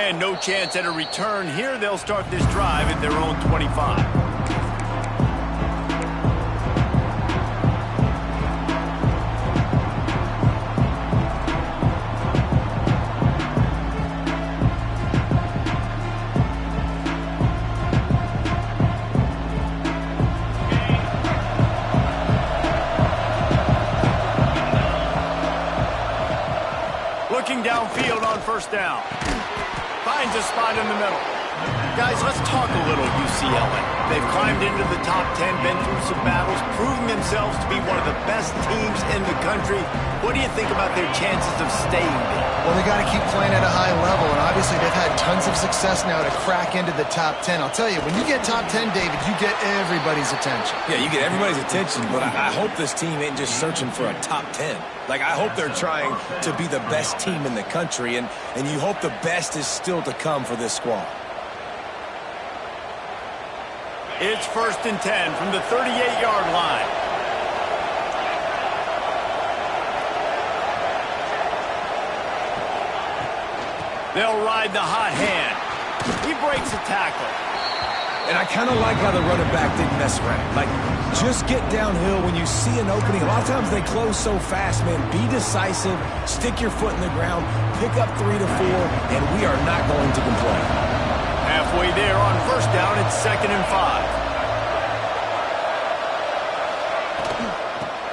And no chance at a return here. They'll start this drive at their own 25. Downfield on first down. Finds a spot in the middle. Guys, let's talk a little UCLA. They've climbed into the top 10, been through some battles, proving themselves to be one of the best teams in the country. What do you think about their chances of staying there? Well, they got to keep playing at a high level, and obviously they've had tons of success now to crack into the top 10. I'll tell you, when you get top 10, David, you get everybody's attention. Yeah, you get everybody's attention, but I hope this team ain't just searching for a top 10. Like, I hope they're trying to be the best team in the country, and you hope the best is still to come for this squad. It's 1st and 10 from the 38-yard line. They'll ride the hot hand. He breaks a tackle. And I kind of like how the running back didn't mess around. Like, just get downhill when you see an opening. A lot of times they close so fast, man. Be decisive, stick your foot in the ground, pick up 3 to 4, and we are not going to complain. Halfway there on first down, it's 2nd and 5.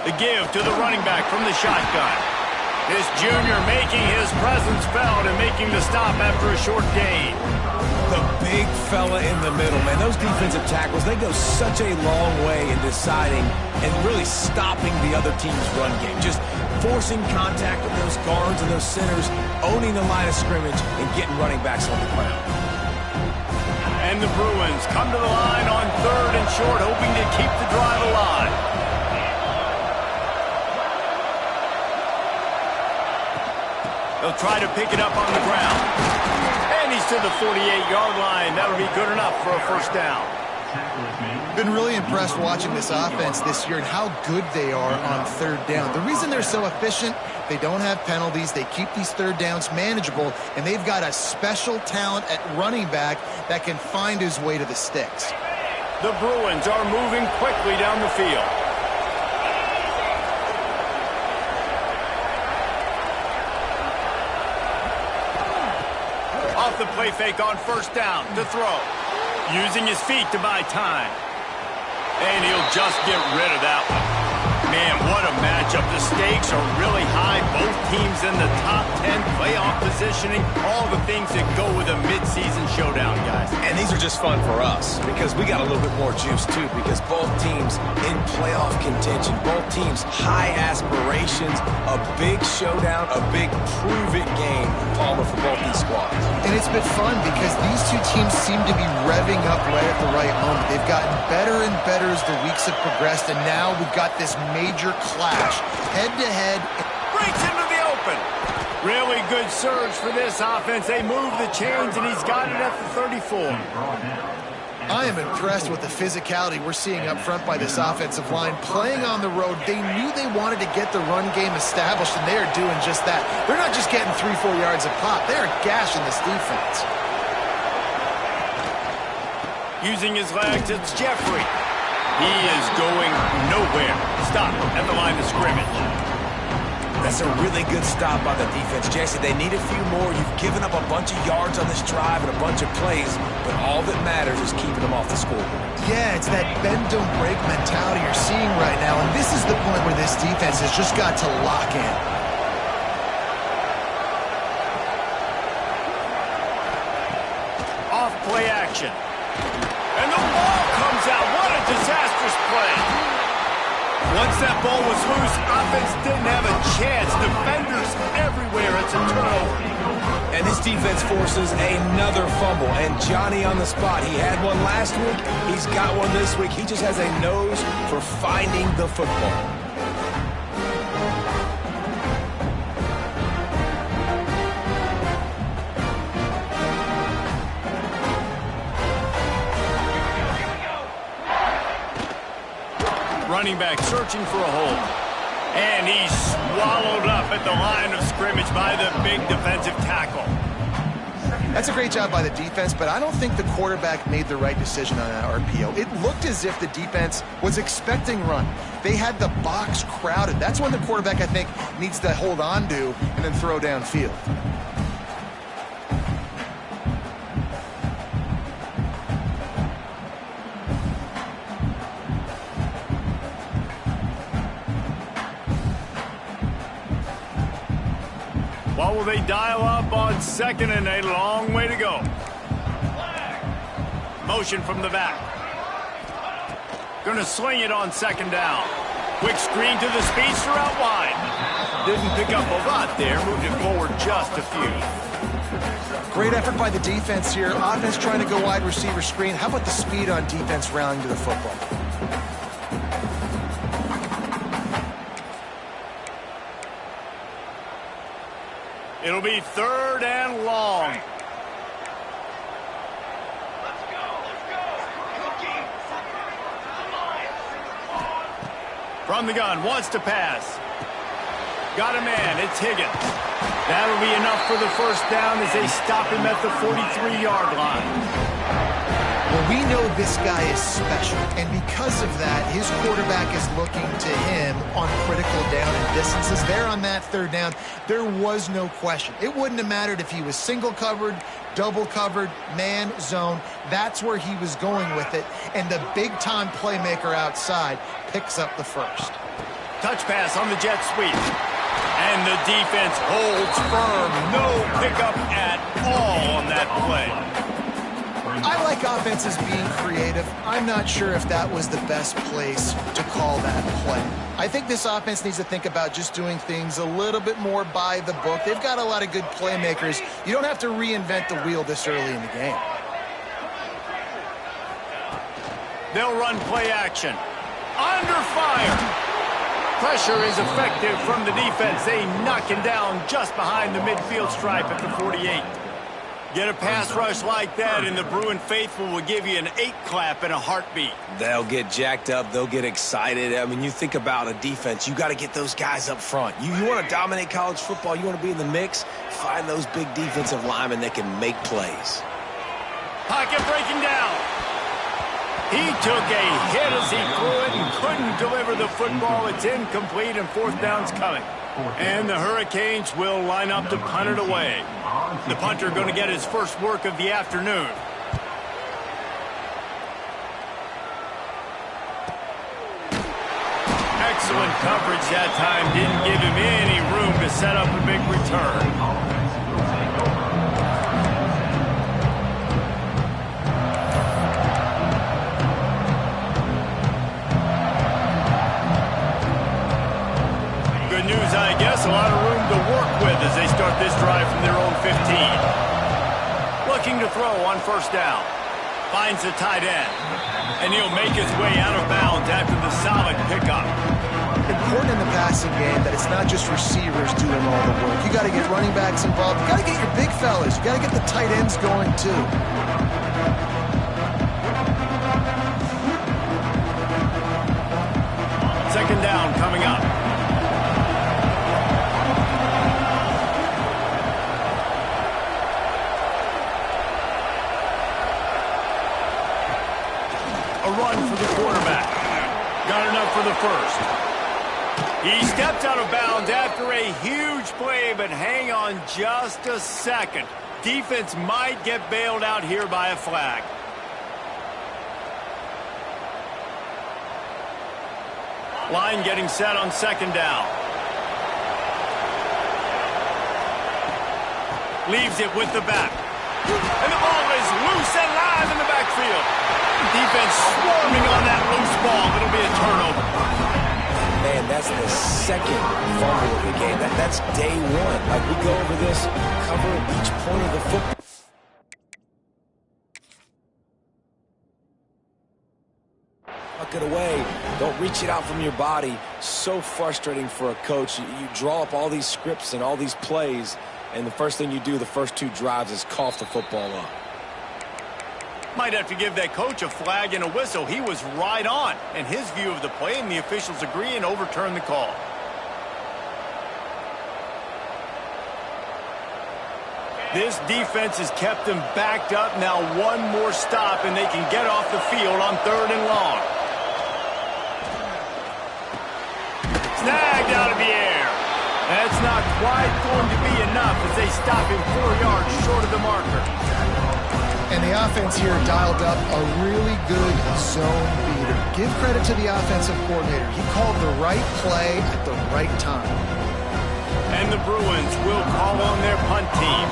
The give to the running back from the shotgun. This junior making his presence felt and making the stop after a short gain. The big fella in the middle, man. Those defensive tackles, they go such a long way in deciding and really stopping the other team's run game. Just forcing contact with those guards and those centers, owning the line of scrimmage, and getting running backs on the ground. And the Bruins come to the line on 3rd and short, hoping to keep the drive alive. They'll try to pick it up on the ground. And he's to the 48-yard line. That'll be good enough for a first down. Been really impressed watching this offense this year and how good they are on 3rd down. The reason they're so efficient, they don't have penalties. They keep these 3rd downs manageable, and they've got a special talent at running back that can find his way to the sticks. The Bruins are moving quickly down the field. Off the play fake on first down to throw. Using his feet to buy time. And he'll just get rid of that one. Man, what a matchup. The stakes are really high. Both teams in the top 10, playoff positioning, all the things that go with a midseason showdown, guys. And these are just fun for us because we got a little bit more juice, too, because both teams in playoff contention, both teams high aspirations, a big showdown, a big prove-it game, Palmer, for both these squads. And it's been fun because these two teams seem to be revving up right at the right moment. They've gotten better and better as the weeks have progressed, and now we've got this major clash, head-to-head. Breaks into the open. Really good surge for this offense. They move the chains, and he's got it at the 34. I am impressed with the physicality we're seeing up front by this offensive line. Playing on the road, they knew they wanted to get the run game established, and they are doing just that. They're not just getting 3-4 yards a pop. They are gashing this defense. Using his legs, it's Jeffrey. He is going nowhere. Stop at the line of scrimmage. That's a really good stop by the defense, Jesse. They need a few more. You've given up a bunch of yards on this drive and a bunch of plays, but all that matters is keeping them off the scoreboard. Yeah, it's that bend, don't break mentality you're seeing right now, and this is the point where this defense has just got to lock in. Off play action. And the ball comes out. What a disastrous play. Once that ball was loose, offense didn't have a chance. Defenders everywhere. It's a turnover. And this defense forces another fumble. And Johnny on the spot. He had one last week. He's got one this week. He just has a nose for finding the football. Running back searching for a hole. And he's swallowed up at the line of scrimmage by the big defensive tackle. That's a great job by the defense, but I don't think the quarterback made the right decision on that RPO. It looked as if the defense was expecting run. They had the box crowded. That's when the quarterback, I think, needs to hold on to and then throw downfield. What will they dial up on second and a long way to go? Motion from the back. Gonna sling it on second down. Quick screen to the speedster out wide. Didn't pick up a lot there, moved it forward just a few. Great effort by the defense here. Offense trying to go wide receiver screen. How about the speed on defense rallying to the football? It'll be third and long. From the gun, wants to pass. Got a man, it's Higgins. That'll be enough for the first down as they stop him at the 43-yard line. Well, we know this guy is special, and because of that, his quarterback is looking to him on critical down and distances. There on that third down, there was no question. It wouldn't have mattered if he was single covered, double covered, man, zone. That's where he was going with it, and the big-time playmaker outside picks up the first. Touch pass on the jet sweep. And the defense holds firm. No pickup at all on that play. I like offenses being creative. I'm not sure if that was the best place to call that play. I think this offense needs to think about just doing things a little bit more by the book. They've got a lot of good playmakers. You don't have to reinvent the wheel this early in the game. They'll run play action. Under fire. Pressure is effective from the defense. They knock him down just behind the midfield stripe at the 48. Get a pass rush like that, and the Bruin faithful will give you an 8-clap in a heartbeat. They'll get jacked up. They'll get excited. I mean, you think about a defense. You got to get those guys up front. You want to dominate college football. You want to be in the mix. Find those big defensive linemen that can make plays. Pocket breaking down. He took a hit as he threw it and couldn't deliver the football. It's incomplete, and fourth down's coming. And the Hurricanes will line up to punt it away. The punter going to get his first work of the afternoon. Excellent coverage that time. Didn't give him any room to set up a big return. News, I guess. A lot of room to work with as they start this drive from their own 15. Looking to throw on first down. Finds the tight end. And he'll make his way out of bounds after the solid pickup. Important in the passing game that it's not just receivers doing all the work. You got to get running backs involved. You got to get your big fellas. You got to get the tight ends going too. Second down coming up. Run for the quarterback. Got enough for the first. He stepped out of bounds after a huge play, but hang on just a second. Defense might get bailed out here by a flag. Line getting set on second down. Leaves it with the back. And the ball is loose and live in the backfield. Defense swarming on that loose ball. It'll be a turnover. Man, that's the second fumble of the game. That's day one. Like, we go over this, cover each point of the football. Tuck it away. Don't reach it out from your body. So frustrating for a coach. You draw up all these scripts and all these plays, and the first thing you do the first two drives is cough the football up. Might have to give that coach a flag and a whistle. He was right on in his view of the play, and the officials agree and overturn the call. This defense has kept them backed up. Now one more stop, and they can get off the field on 3rd and long. Snagged out of the air. That's not quite going to be enough as they stop him 4 yards short of the marker. And the offense here dialed up a really good zone beater. Give credit to the offensive coordinator. He called the right play at the right time. And the Bruins will call on their punt team.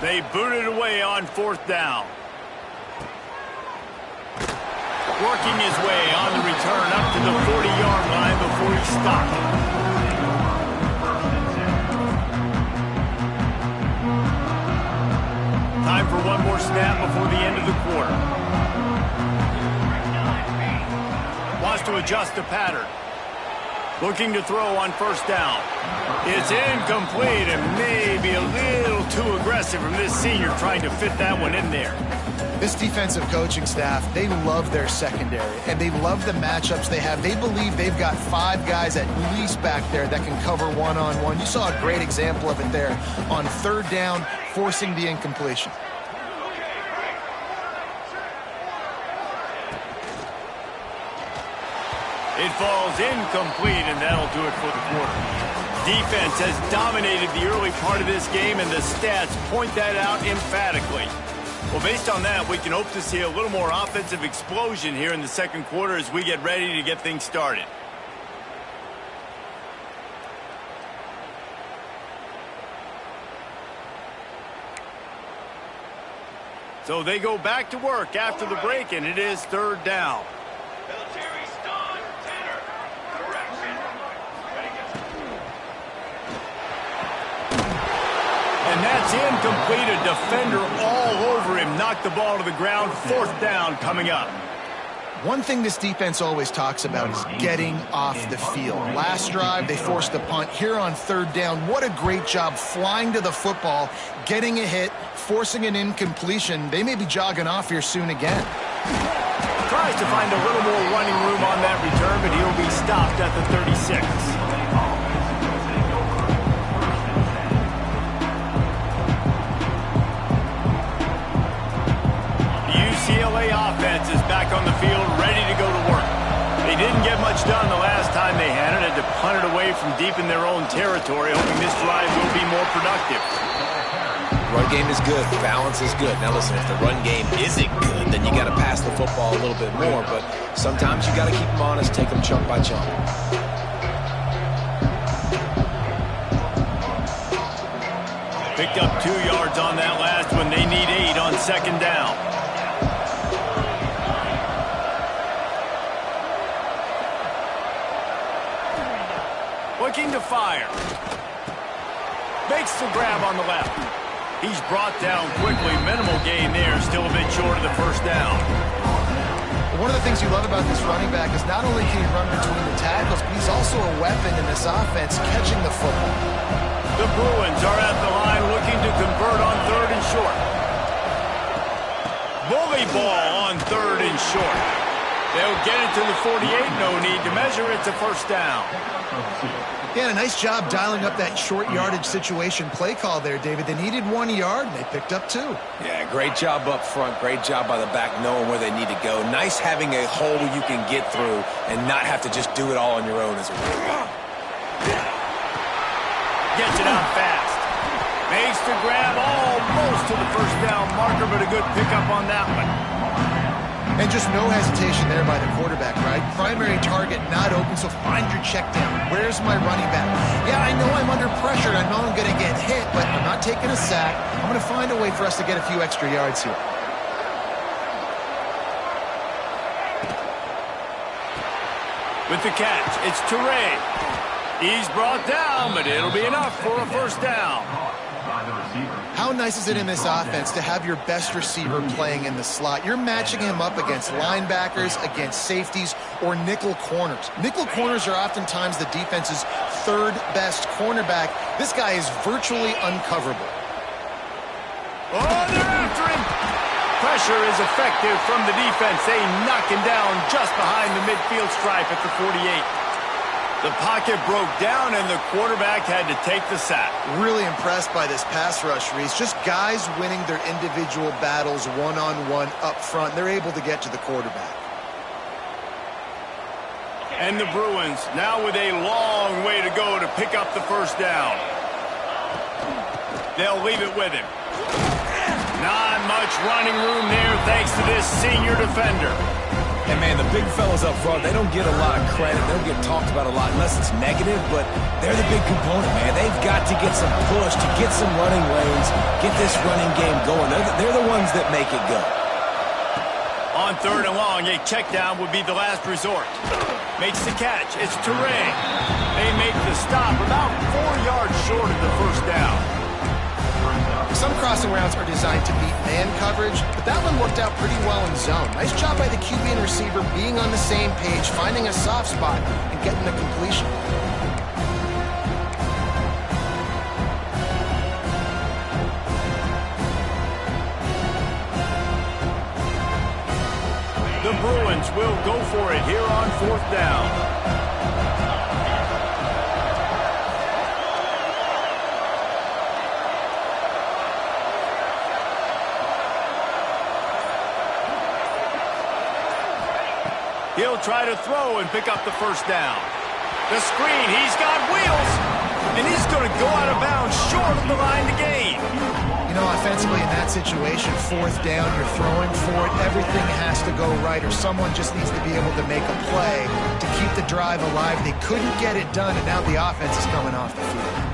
They booted away on 4th down. Working his way on the return up to the 40-yard line before he stopped. Time for one more snap before the end of the quarter. Wants to adjust the pattern. Looking to throw on 1st down. It's incomplete and maybe a little too aggressive from this senior trying to fit that one in there. This defensive coaching staff, they love their secondary, and they love the matchups they have. They believe they've got 5 guys at least back there that can cover one-on-one. You saw a great example of it there on 3rd down, forcing the incompletion. It falls incomplete, and that'll do it for the quarter. Defense has dominated the early part of this game, and the stats point that out emphatically. Well, based on that, we can hope to see a little more offensive explosion here in the 2nd quarter as we get ready to get things started. So they go back to work after the break, and it is 3rd down. And that's incomplete. A defender all over him. Knocked the ball to the ground. 4th down coming up. One thing this defense always talks about is getting off the field. Last drive, they forced a punt. Here on 3rd down, what a great job flying to the football, getting a hit, forcing an incompletion. They may be jogging off here soon again. Tries to find a little more running room on that return, but he'll be stopped at the 36. UCLA offense is back on the field, ready to go to work. They didn't get much done the last time they had it. Had to punt it away from deep in their own territory, hoping this drive will be more productive. Run game is good. Balance is good. Now listen, if the run game isn't good, then you got to pass the football a little bit more. But sometimes you got to keep them honest, take them chunk by chunk. Picked up 2 yards on that last one. They need 8 on 2nd down. Looking to fire. Makes the grab on the left. He's brought down quickly. Minimal gain there. Still a bit short of the 1st down. One of the things you love about this running back is not only can he run between the tackles, but he's also a weapon in this offense catching the football. The Bruins are at the line looking to convert on 3rd and short. Bully ball on 3rd and short. They'll get it to the 48. No need to measure. It's a 1st down. Yeah, a nice job dialing up that short yardage situation play call there, David. They needed 1 yard, and they picked up 2. Yeah, great job up front. Great job by the back knowing where they need to go. Nice having a hole you can get through and not have to just do it all on your own as a rookie. Gets it out fast. Makes the grab almost to the 1st down marker, but a good pickup on that one. And just no hesitation there by the quarterback, right? Primary target not open, so find your check down. Where's my running back? Yeah, I know I'm under pressure. I know I'm going to get hit, but I'm not taking a sack. I'm going to find a way for us to get a few extra yards here. With the catch, it's Toure. He's brought down, but it'll be enough for a 1st down. How nice is it in this offense to have your best receiver playing in the slot? You're matching him up against linebackers, against safeties, or nickel corners. Nickel corners are oftentimes the defense's 3rd best cornerback. This guy is virtually uncoverable. Oh, they're after him. pressure is effective from the defense. They knock him down just behind the midfield stripe at the 48. The pocket broke down, and the quarterback had to take the sack. Really impressed by this pass rush, Reese. Just guys winning their individual battles one-on-one up front. They're able to get to the quarterback. And the Bruins now with a long way to go to pick up the first down. They'll leave it with him. Not much running room there thanks to this senior defender. And, man, the big fellas up front, they don't get a lot of credit. They don't get talked about a lot unless it's negative, but they're the big component, man. They've got to get some push, to get some running lanes, get this running game going. They're the ones that make it go. On 3rd and long, a check down would be the last resort. Makes the catch. It's Touré. They make the stop about 4 yards short of the first down. Some crossing routes are designed to beat man coverage, but that one worked out pretty well in zone. Nice job by the QB and receiver being on the same page, finding a soft spot, and getting the completion. The Bruins will go for it here on 4th down. He'll try to throw and pick up the first down. The screen, he's got wheels, and he's going to go out of bounds short of the line to gain. You know, offensively in that situation, 4th down, you're throwing for it. Everything has to go right, or someone just needs to be able to make a play to keep the drive alive. They couldn't get it done, and now the offense is coming off the field.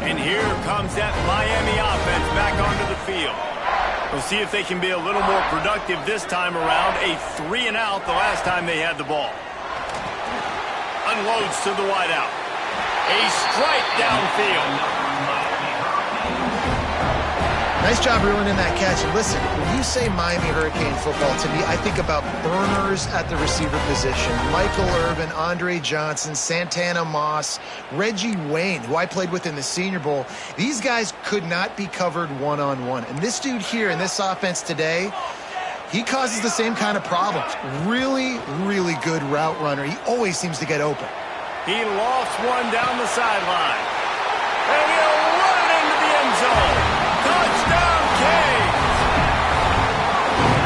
And here comes that Miami offense back onto the field. We'll see if they can be a little more productive this time around. A 3-and-out the last time they had the ball. Unloads to the wideout. A strike downfield. Nice job ruining that catch. And listen, when you say Miami Hurricane football, to me, I think about burners at the receiver position. Michael Irvin, Andre Johnson, Santana Moss, Reggie Wayne, who I played with in the Senior Bowl. These guys could not be covered one-on-one. And this dude here in this offense today, he causes the same kind of problems. Really, really good route runner. He always seems to get open. He lost one down the sideline. And he'll run it into the end zone. Touchdown, Canes!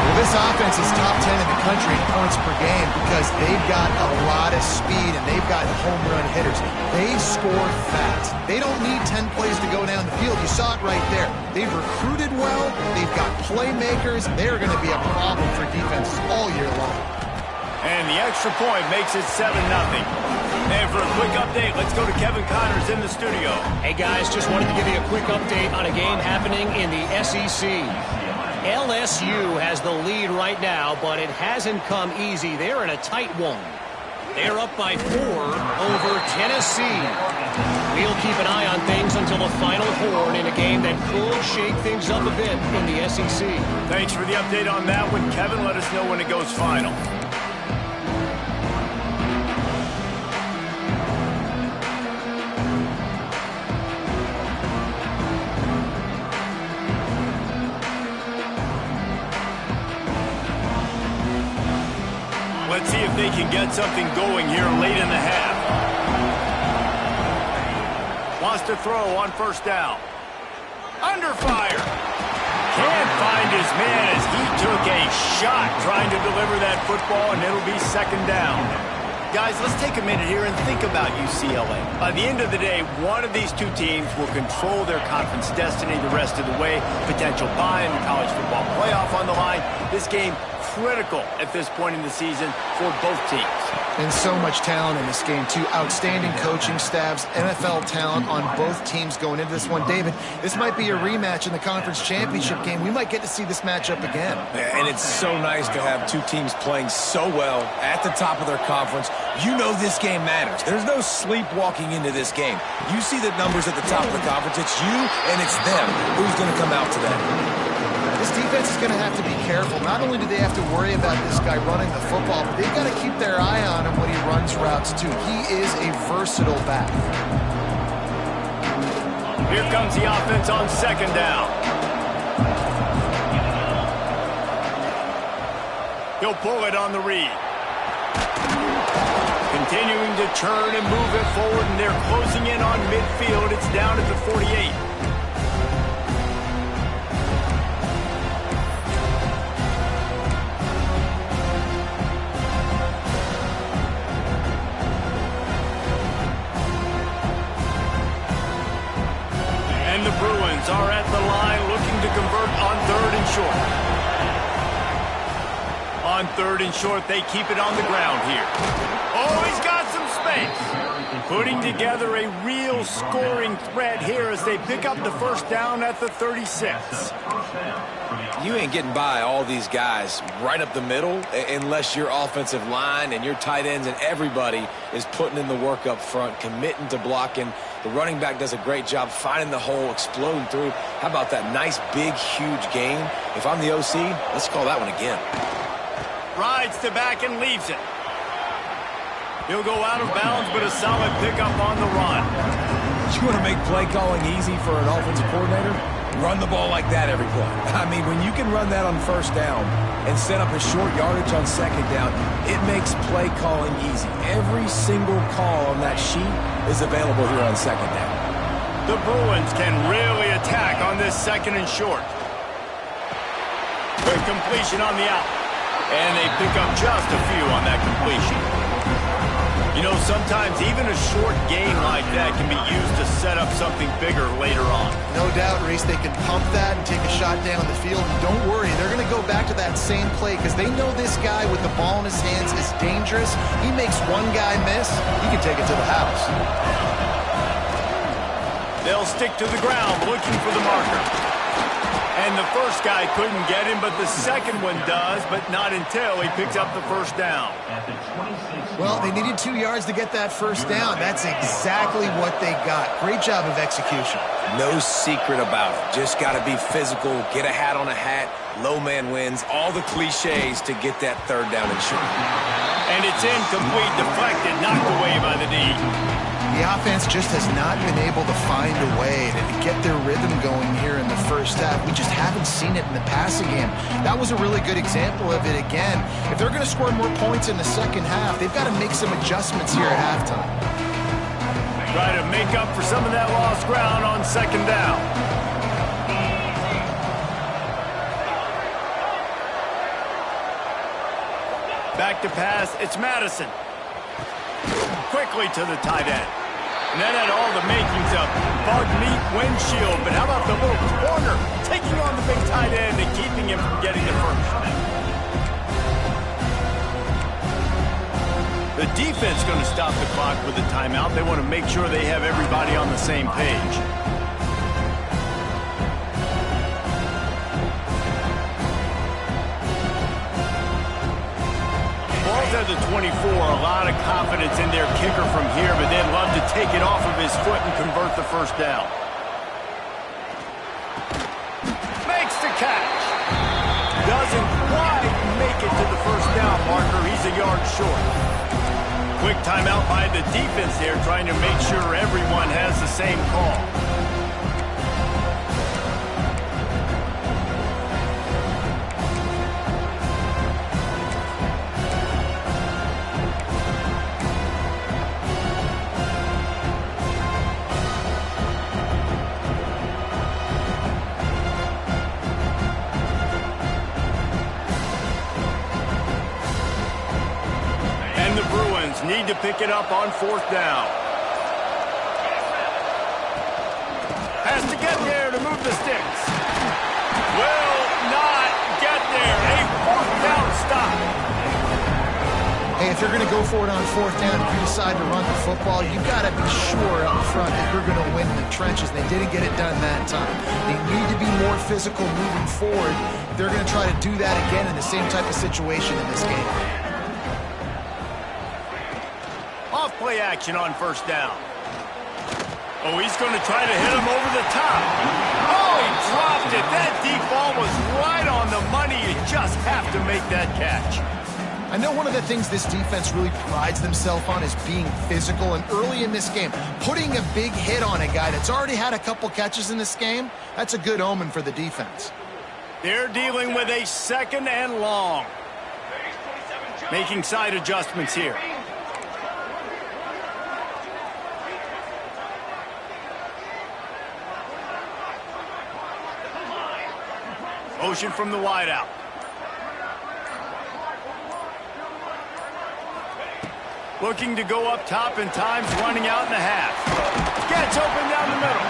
Well, this offense is top 10 in the country in points per game because they've got a lot of speed and they've got home run hitters. They score fast. They don't need 10 plays to go down the field. You saw it right there. They've recruited well. They've got playmakers. They're going to be a problem for defenses all year long. And the extra point makes it 7-0. And for a quick update, let's go to Kevin Connors in the studio. Hey, guys, just wanted to give you a quick update on a game happening in the SEC. LSU has the lead right now, but it hasn't come easy. They're in a tight one. They're up by 4 over Tennessee. We'll keep an eye on things until the final horn in a game that could shake things up a bit in the SEC. Thanks for the update on that one, Kevin. Let us know when it goes final. Let's see if they can get something going here late in the half. Wants to throw on 1st down. Under fire. Can't find his man as he took a shot trying to deliver that football, and it'll be 2nd down. Guys, let's take a minute here and think about UCLA. By the end of the day, one of these two teams will control their conference destiny the rest of the way. Potential bye in the college football playoff on the line. This game critical at this point in the season for both teams. And so much talent in this game, too. Outstanding coaching staffs, NFL talent on both teams going into this one. David, this might be a rematch in the conference championship game. We might get to see this matchup again. And it's so nice to have two teams playing so well at the top of their conference. You know this game matters. There's no sleepwalking into this game. You see the numbers at the top of the conference. It's you and it's them. Who's going to come out today? This defense is going to have to be careful. Not only do they have to worry about this guy running the football, but they've got to keep their eye on him when he runs routes, too. He is a versatile back. Here comes the offense on second down. He'll pull it on the read. Continuing to turn and move it forward, and they're closing in on midfield. It's down at the 48. And the Bruins are at the line looking to convert on 3rd and short. On 3rd and short, they keep it on the ground here. Oh, he's got some space. Putting together a real scoring threat here as they pick up the first down at the 36. You ain't getting by all these guys right up the middle unless your offensive line and your tight ends and everybody is putting in the work up front, committing to blocking. The running back does a great job finding the hole, exploding through. How about that nice, big, huge gain? If I'm the OC, let's call that one again. Rides to back and leaves it. He'll go out of bounds, but a solid pickup on the run. You want to make play calling easy for an offensive coordinator? Run the ball like that every play. I mean, when you can run that on first down and set up a short yardage on second down, it makes play calling easy. Every single call on that sheet is available here on second down. The Bruins can really attack on this 2nd and short. Good completion on the out. And they pick up just a few on that completion. You know, sometimes even a short gain like that can be used to set up something bigger later on. No doubt, Reese, they can pump that and take a shot down the field. And don't worry, they're going to go back to that same play because they know this guy with the ball in his hands is dangerous. He makes one guy miss, he can take it to the house. They'll stick to the ground looking for the marker. And the first guy couldn't get him, but the second one does, but not until he picks up the first down. Well, they needed 2 yards to get that first down. That's exactly what they got. Great job of execution. No secret about it. Just got to be physical, get a hat on a hat, low man wins, all the cliches to get that 3rd down and short. And it's incomplete, deflected, knocked away by the D. The offense just has not been able to find a way to get their rhythm going here in the first half. We just haven't seen it in the passing game. That was a really good example of it again. If they're going to score more points in the second half, they've got to make some adjustments here at halftime. Try to make up for some of that lost ground on second down. Back to pass, it's Madison. Quickly to the tight end. And that had all the makings of bug meat windshield. But how about the little corner taking on the big tight end and keeping him from getting the first? The defense going to stop the clock with a timeout. They want to make sure they have everybody on the same page. At the 24, a lot of confidence in their kicker from here, but they'd love to take it off of his foot and convert the first down. Makes the catch. Doesn't quite make it to the first down marker. He's a yard short. Quick timeout by the defense there, trying to make sure everyone has the same call. Need to pick it up on 4th down. Has to get there to move the sticks. Will not get there. A 4th down stop. Hey, if you're going to go for it on 4th down, if you decide to run the football, you've got to be sure up front that you're going to win the trenches. They didn't get it done that time. They need to be more physical moving forward. They're going to try to do that again in the same type of situation in this game. Play action on 1st down. Oh, he's going to try to hit him over the top. Oh, he dropped it. That deep ball was right on the money. You just have to make that catch. I know one of the things this defense really prides themselves on is being physical, and early in this game, putting a big hit on a guy that's already had a couple catches in this game, that's a good omen for the defense. They're dealing with a 2nd and long. Making side adjustments here. Motion from the wideout. Looking to go up top, and time's running out in the half. Gets open down the middle.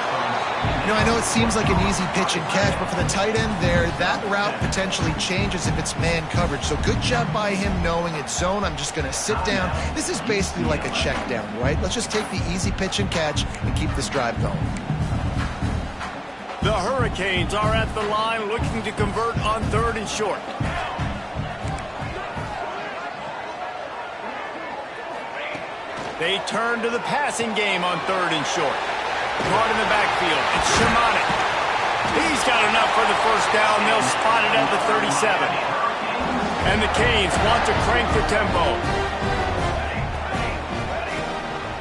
You know, I know it seems like an easy pitch and catch, but for the tight end there, that route potentially changes if it's man coverage. So good job by him knowing it's zone. I'm just going to sit down. This is basically like a check down, right? Let's just take the easy pitch and catch and keep this drive going. The Hurricanes are at the line looking to convert on 3rd and short. They turn to the passing game on 3rd and short. Caught in the backfield. It's Shimonic. He's got enough for the first down. They'll spot it at the 37. And the Canes want to crank the tempo.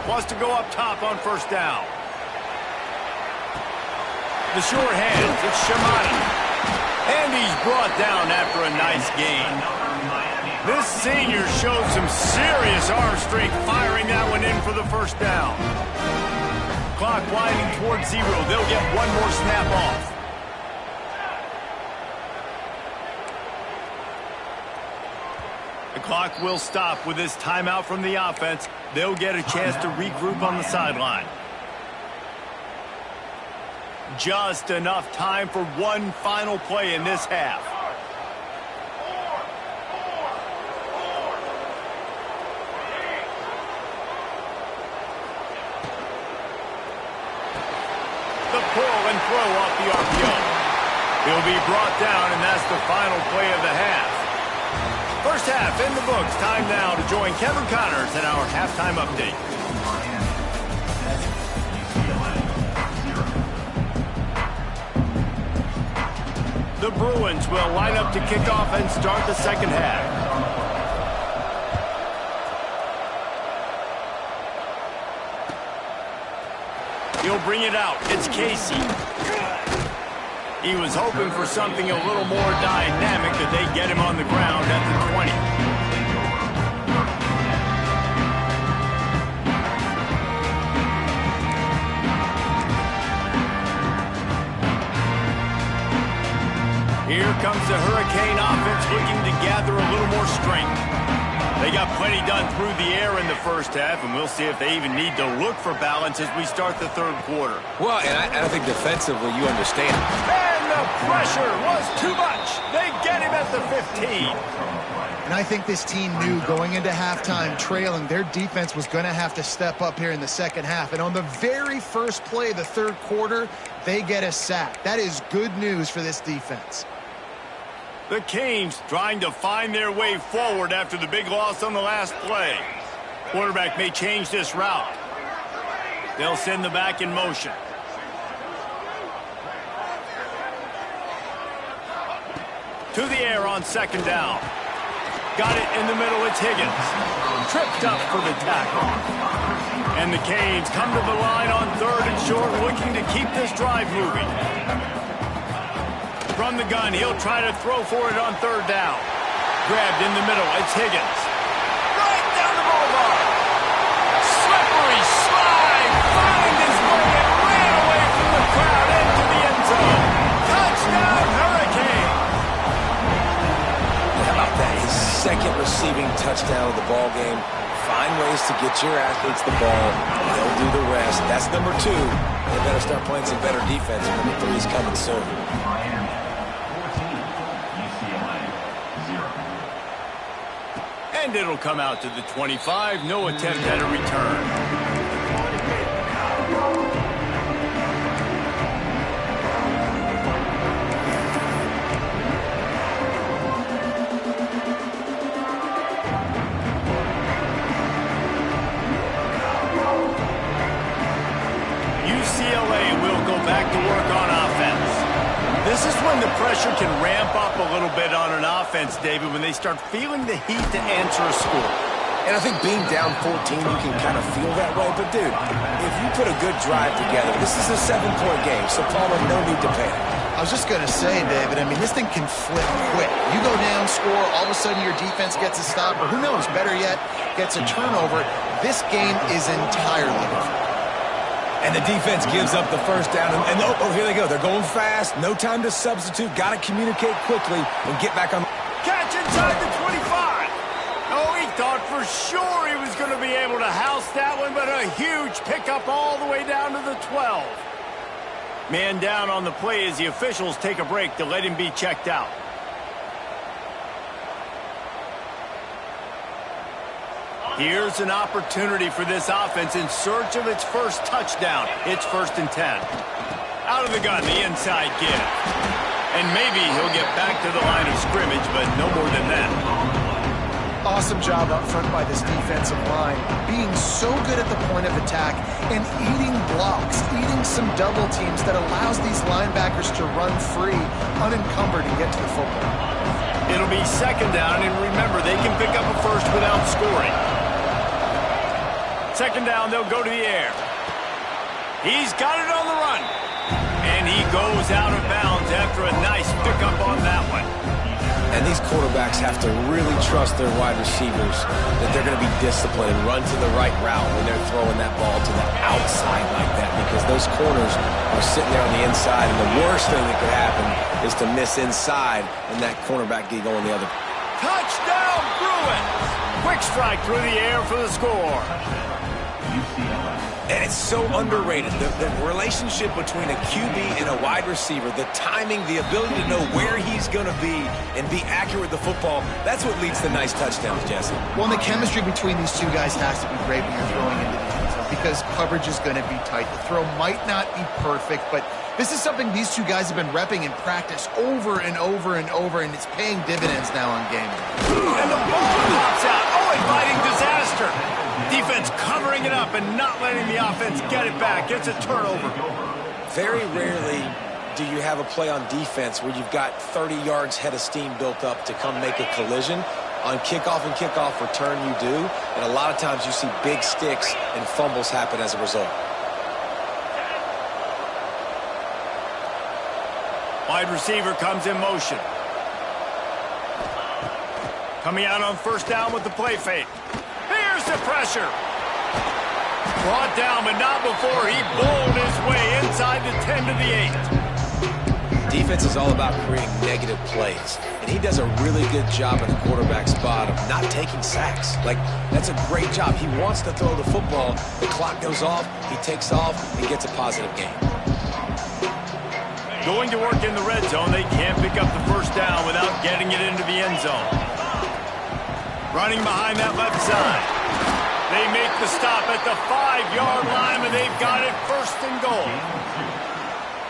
Wants to go up top on 1st down. The short hands. It's Shimonic. And he's brought down after a nice gain. This senior showed some serious arm strength firing that one in for the first down. Clock winding towards 0. They'll get one more snap off. The clock will stop with this timeout from the offense. They'll get a chance to regroup on the sideline. Just enough time for one final play in this half. The pull and throw off the RPO. He'll be brought down, and that's the final play of the half. First half in the books. Time now to join Kevin Connors in our halftime update. The Bruins will line up to kick off and start the second half. He'll bring it out. It's Casey. He was hoping for something a little more dynamic, that they get him on the ground at the 20. Here comes the Hurricane offense looking to gather a little more strength. They got plenty done through the air in the first half, and we'll see if they even need to look for balance as we start the 3rd quarter. Well, and I think defensively you understand. And the pressure was too much. They get him at the 15. And I think this team knew going into halftime trailing, their defense was going to have to step up here in the second half. And on the very first play of the 3rd quarter, they get a sack. That is good news for this defense. The Canes trying to find their way forward after the big loss on the last play. Quarterback may change this route. They'll send the back in motion. To the air on 2nd down. Got it in the middle. It's Higgins. Tripped up for the tackle. And the Canes come to the line on 3rd and short, looking to keep this drive moving. From the gun, he'll try to throw for it on 3rd down. Grabbed in the middle, it's Higgins. Right down the boulevard. Slippery slide, find his way and ran away from the crowd into the end zone. Touchdown, Hurricane. How about that? His 2nd receiving touchdown of the ball game. Find ways to get your athletes the ball. They'll do the rest. That's number 2. They better start playing some better defense. Number 3 is coming soon. And it'll come out to the 25. No attempt at a return. UCLA will go back to work on offense. This This is when the pressure can ramp up a little bit on an offense, David, when they start feeling the heat to answer a score. And I think being down 14, you can kind of feel that way. But, dude, if you put a good drive together, this is a 7-point game, so, Palmer, no need to panic. I was just going to say, David, I mean, this thing can flip quick. You go down, score, all of a sudden your defense gets a stop, or who knows, better yet, gets a turnover. This game is entirely different. And the defense gives up the first down. And oh, here they go. They're going fast. No time to substitute. Got to communicate quickly and get back on. Catch inside the 25. Oh, he thought for sure he was going to be able to house that one, but a huge pickup all the way down to the 12. Man down on the play as the officials take a break to let him be checked out. Here's an opportunity for this offense in search of its first touchdown. It's 1st and 10. Out of the gun, the inside give. And maybe he'll get back to the line of scrimmage, but no more than that. Awesome job up front by this defensive line, being so good at the point of attack and eating blocks, eating some double teams that allows these linebackers to run free, unencumbered, and get to the football. It'll be 2nd down, and remember, they can pick up a first without scoring. 2nd down, they'll go to the air. He's got it on the run. And he goes out of bounds after a nice pickup on that one. And these quarterbacks have to really trust their wide receivers that they're going to be disciplined and run to the right route when they're throwing that ball to the outside like that, because those corners are sitting there on the inside, and the worst thing that could happen is to miss inside and that cornerback get going the other. Touchdown, Bruins! Quick strike through the air for the score. And it's so underrated, the relationship between a QB and a wide receiver, the timing, the ability to know where he's going to be and be accurate with the football, that's what leads to nice touchdowns, Jesse. Well, and the chemistry between these two guys has to be great when you're throwing into the end zone, because coverage is going to be tight. The throw might not be perfect, but this is something these two guys have been repping in practice over and over and over, and it's paying dividends now on game day. And the ball pops out. Oh, inviting disaster. Defense covering it up and not letting the offense get it back. It's a turnover. Very rarely do you have a play on defense where you've got 30 yards head of steam built up to come make a collision. On kickoff and kickoff return, you do. And a lot of times you see big sticks and fumbles happen as a result. Wide receiver comes in motion. Coming out on 1st down with the play fake. Here's the pressure. Brought down, but not before he bowled his way inside the 10 to the 8. Defense is all about creating negative plays, and he does a really good job in the quarterback spot of not taking sacks. Like, that's a great job. He wants to throw the football. The clock goes off, he takes off, and gets a positive gain. Going to work in the red zone, they can't pick up the 1st down without getting it into the end zone. Running behind that left side. They make the stop at the 5-yard line, and they've got it 1st and goal.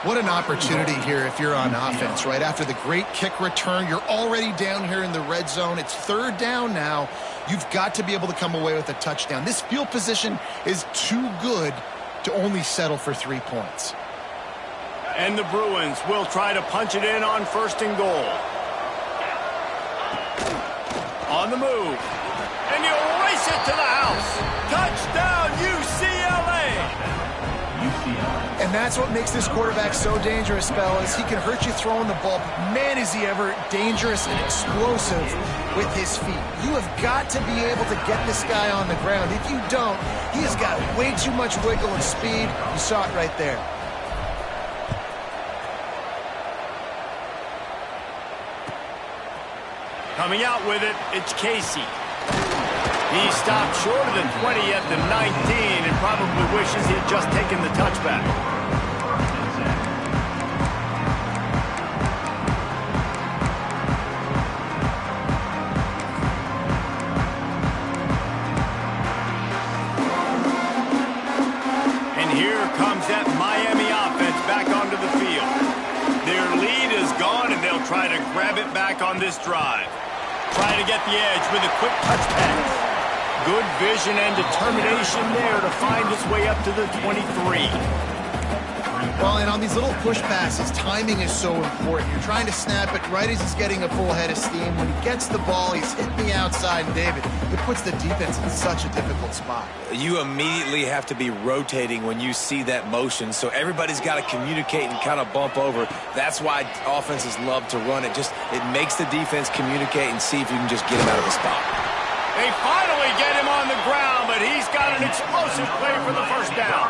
What an opportunity here if you're on offense, right? After the great kick return, you're already down here in the red zone. It's 3rd down now. You've got to be able to come away with a touchdown. This field position is too good to only settle for 3 points. And the Bruins will try to punch it in on 1st and goal. On the move. And he'll race it to the house. Touchdown, UCLA! And that's what makes this quarterback so dangerous, fellas. He can hurt you throwing the ball, but man, is he ever dangerous and explosive with his feet. You have got to be able to get this guy on the ground. If you don't, he has got way too much wiggle and speed. You saw it right there. Coming out with it, it's Casey. He stopped short of the 20 at the 19 and probably wishes he had just taken the touchback. And here comes that Miami offense back onto the field. Their lead is gone, and they'll try to grab it back on this drive. Try to get the edge with a quick touch pass. Good vision and determination there to find his way up to the 23. Well, and on these little push passes, timing is so important. You're trying to snap it right as he's getting a full head of steam. When he gets the ball, he's hitting the outside, and David, it puts the defense in such a difficult spot. You immediately have to be rotating when you see that motion, so everybody's got to communicate and kind of bump over. That's why offenses love to run it. It makes the defense communicate and see if you can just get him out of the spot. They finally get him on the ground, but he's got an explosive play for the first down.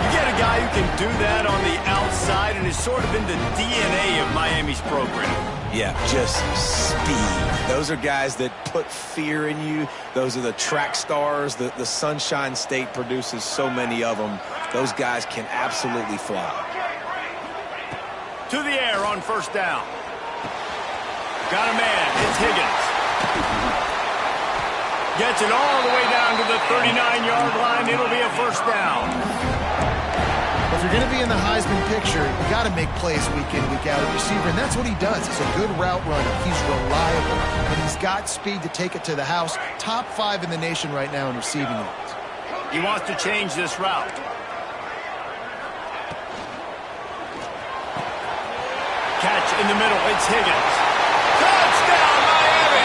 You get a guy who can do that on the outside, and it's sort of in the DNA of Miami's program. Yeah, just speed. Those are guys that put fear in you. Those are the track stars. The Sunshine State produces so many of them. Those guys can absolutely fly. To the air on first down. Got a man. It's Higgins. Gets it all the way down to the 39-yard line. It'll be a first down. If you're going to be in the Heisman picture, you got to make plays week in, week out at receiver, and that's what he does. He's a good route runner. He's reliable, and he's got speed to take it to the house. Top 5 in the nation right now in receiving yards. He wants to change this route. Catch in the middle. It's Higgins. Touchdown, Miami!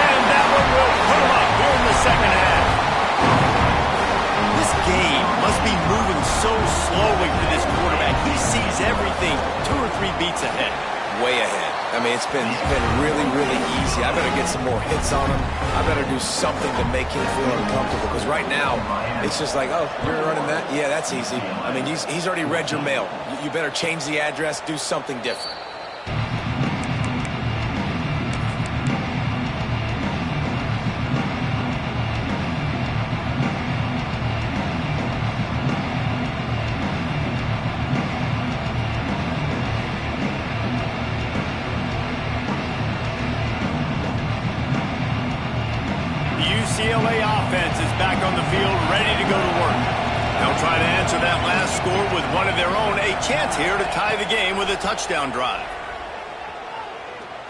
And that one will put him up here in the second half. This game must be moving so slowly for this quarterback. He sees everything 2 or 3 beats ahead. Way ahead. I mean, it's been really, really easy. I better get some more hits on him. I better do something to make him feel uncomfortable. Because right now, it's just like, oh, you're running that? Yeah, that's easy. I mean, he's already read your mail. You better change the address, do something different. UCLA offense is back on the field, ready to go to work. They'll try to answer that last score with one of their own. A chance here to tie the game with a touchdown drive.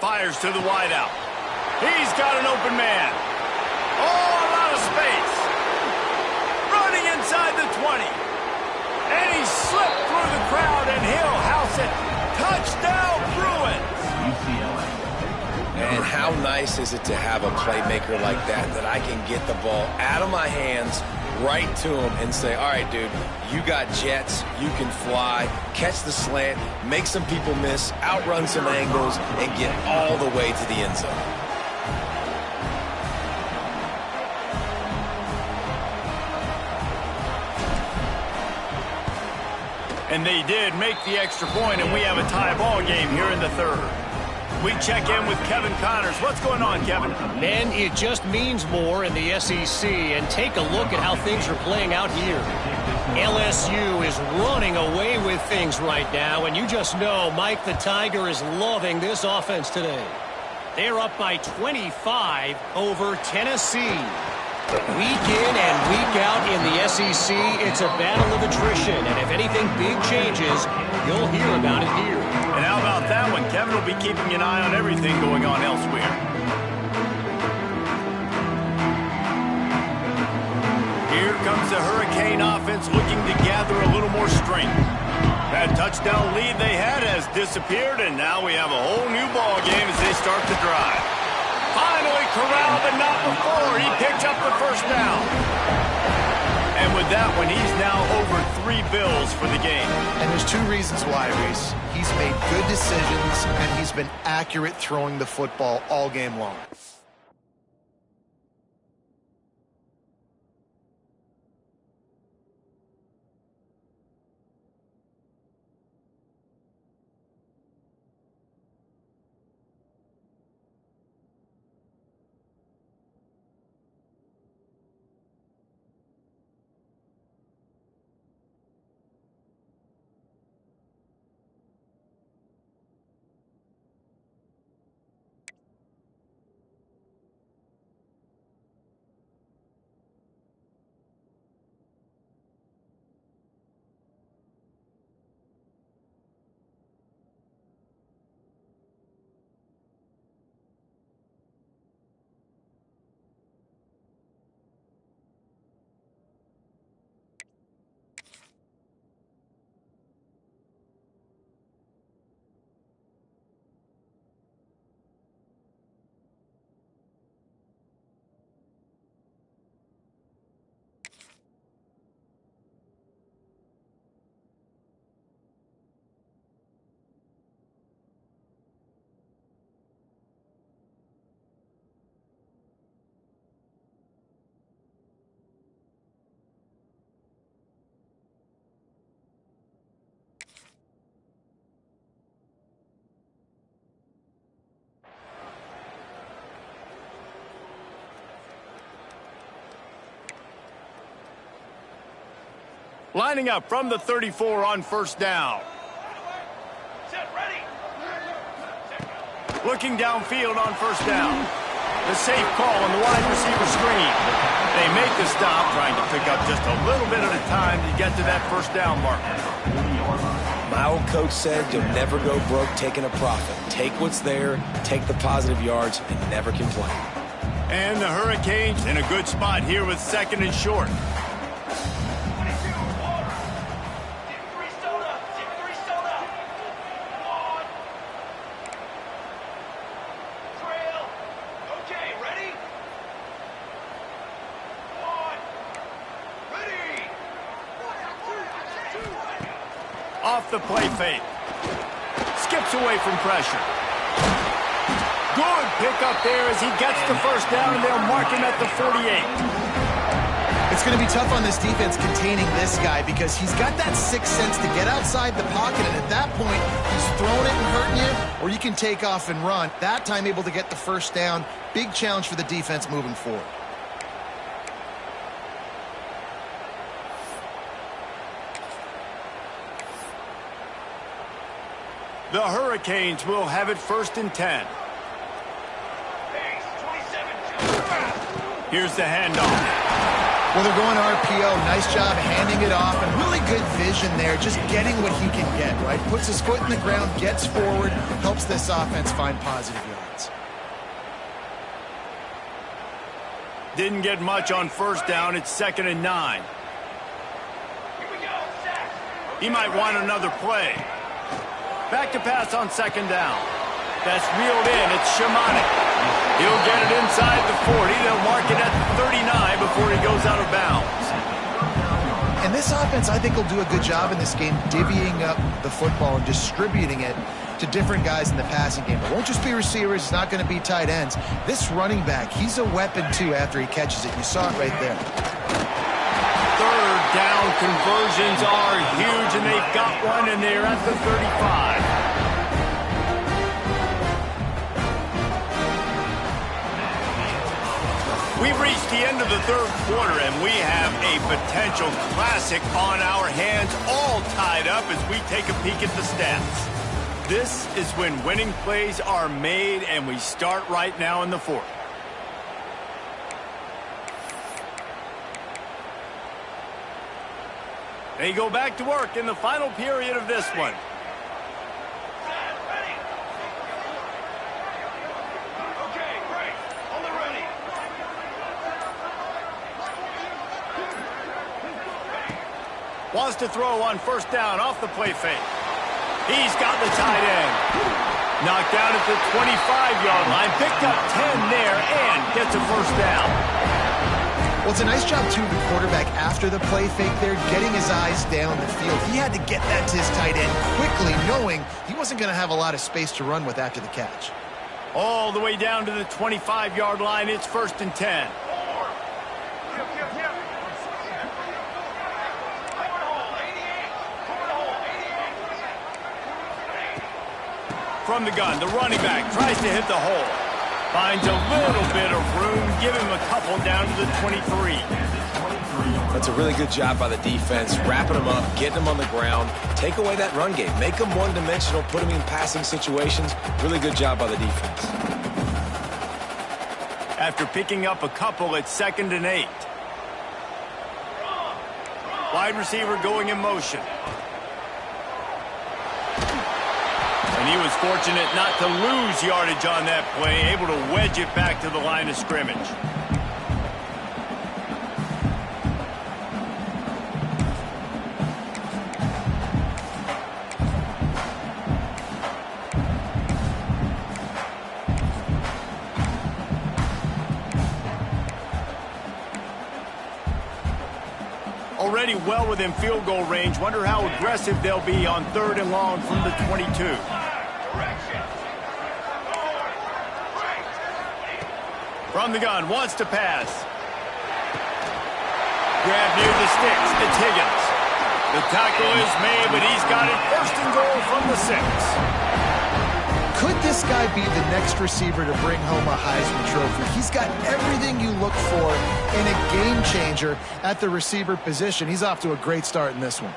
Fires to the wideout. He's got an open man. All out of space. Running inside the 20. And he slipped through the crowd, and he'll house it. Touchdown, Bruins! And how nice is it to have a playmaker like that I can get the ball out of my hands right to him and say, all right, dude, you got jets, you can fly, catch the slant, make some people miss, outrun some angles, and get all the way to the end zone. And they did make the extra point, and we have a tie ball game here in the third. We check in with Kevin Connors. What's going on, Kevin? Man, it just means more in the SEC, and take a look at how things are playing out here. LSU is running away with things right now, and you just know Mike the Tiger is loving this offense today. They're up by 25 over Tennessee. Week in and week out in the SEC, it's a battle of attrition, and if anything big changes, you'll hear about it here. And how about that one? Kevin will be keeping an eye on everything going on elsewhere. Here comes the Hurricane offense looking to gather a little more strength. That touchdown lead they had has disappeared, and now we have a whole new ball game as they start the drive. Finally corralled, but not before. He picked up the first down. And with that one, he's now over 3 bills for the game. And there's 2 reasons why, Reese. He's made good decisions, and he's been accurate throwing the football all game long. Lining up from the 34 on first down. Looking downfield on first down. The safe call on the wide receiver screen. They make the stop, trying to pick up just a little bit at a time to get to that first down mark. My old coach said you'll never go broke taking a profit. Take what's there, take the positive yards, and never complain. And the Hurricanes in a good spot here with second and short. Off the play fake. Skips away from pressure. Good pickup there as he gets the first down, and they'll mark him at the 48. It's going to be tough on this defense containing this guy because he's got that sixth sense to get outside the pocket, and at that point, he's throwing it and hurting you, or you can take off and run. That time able to get the first down. Big challenge for the defense moving forward. The Hurricanes will have it first and 10. Here's the handoff. Well, they're going RPO. Nice job handing it off, and really good vision there, just getting what he can get, right? Puts his foot in the ground, gets forward, helps this offense find positive yards. Didn't get much on first down. It's 2nd and 9. He might want another play. Back to pass on 2nd down. That's reeled in. It's Shimonic. He'll get it inside the 40. They'll mark it at the 39 before he goes out of bounds. And this offense, I think, will do a good job in this game divvying up the football and distributing it to different guys in the passing game. It won't just be receivers. It's not going to be tight ends. This running back, he's a weapon, too, after he catches it. You saw it right there. Third down conversions are huge, and they've got one, and they're at the 35. We've reached the end of the third quarter, and we have a potential classic on our hands, all tied up as we take a peek at the stats. This is when winning plays are made, and we start right now in the fourth. They go back to work in the final period of this one. Wants to throw on first down off the play fake. He's got the tight end. Knocked down at the 25-yard line. Picked up 10 there and gets a first down. Well, it's a nice job, too, the quarterback after the play fake there, getting his eyes down the field. He had to get that to his tight end quickly, knowing he wasn't going to have a lot of space to run with after the catch. All the way down to the 25-yard line. It's 1st and 10. From the gun, the running back tries to hit the hole. Finds a little bit of room. Give him a couple down to the 23. That's a really good job by the defense, wrapping them up, getting them on the ground, take away that run game, make them one-dimensional, put them in passing situations. Really good job by the defense. After picking up a couple, it's 2nd and 8. Wide receiver going in motion. And he was fortunate not to lose yardage on that play, able to wedge it back to the line of scrimmage. Already well within field goal range. Wonder how aggressive they'll be on 3rd and long from the 22. From the gun, wants to pass. Grab near the sticks. It's Higgins. The tackle is made, but he's got it 1st and goal from the 6. Could this guy be the next receiver to bring home a Heisman Trophy? He's got everything you look for in a game changer at the receiver position. He's off to a great start in this one.